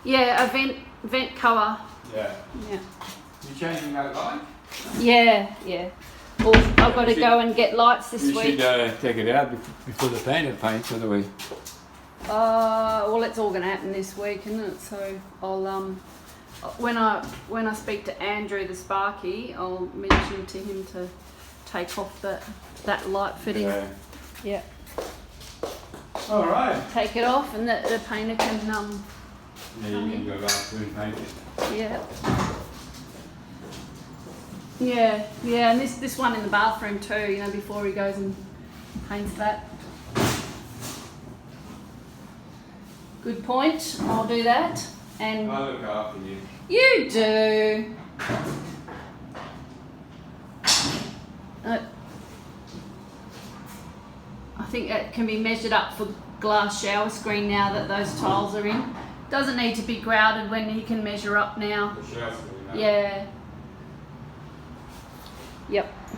Yeah, a vent cover. Yeah. Yeah. You changing that light? Yeah, yeah. Or I've got to go and get lights this You week. should take it out before the painter paints, otherwise. Well, it's all going to happen this week, isn't it? So I'll when I speak to Andrew the Sparky, I'll mention to him to take off that light fitting. Yeah. Yeah. All right. Take it off, and the painter can Yeah, you can go back through and paint it. Yeah. Yeah, yeah, and this one in the bathroom too, you know, before he goes and paints that. Good point, I'll do that. And I look after you. you do. I think it can be measured up for the glass shower screen now that those tiles are in. Doesn't need to be grouted when he can measure up now. The shower screen, no? Yeah. Yep.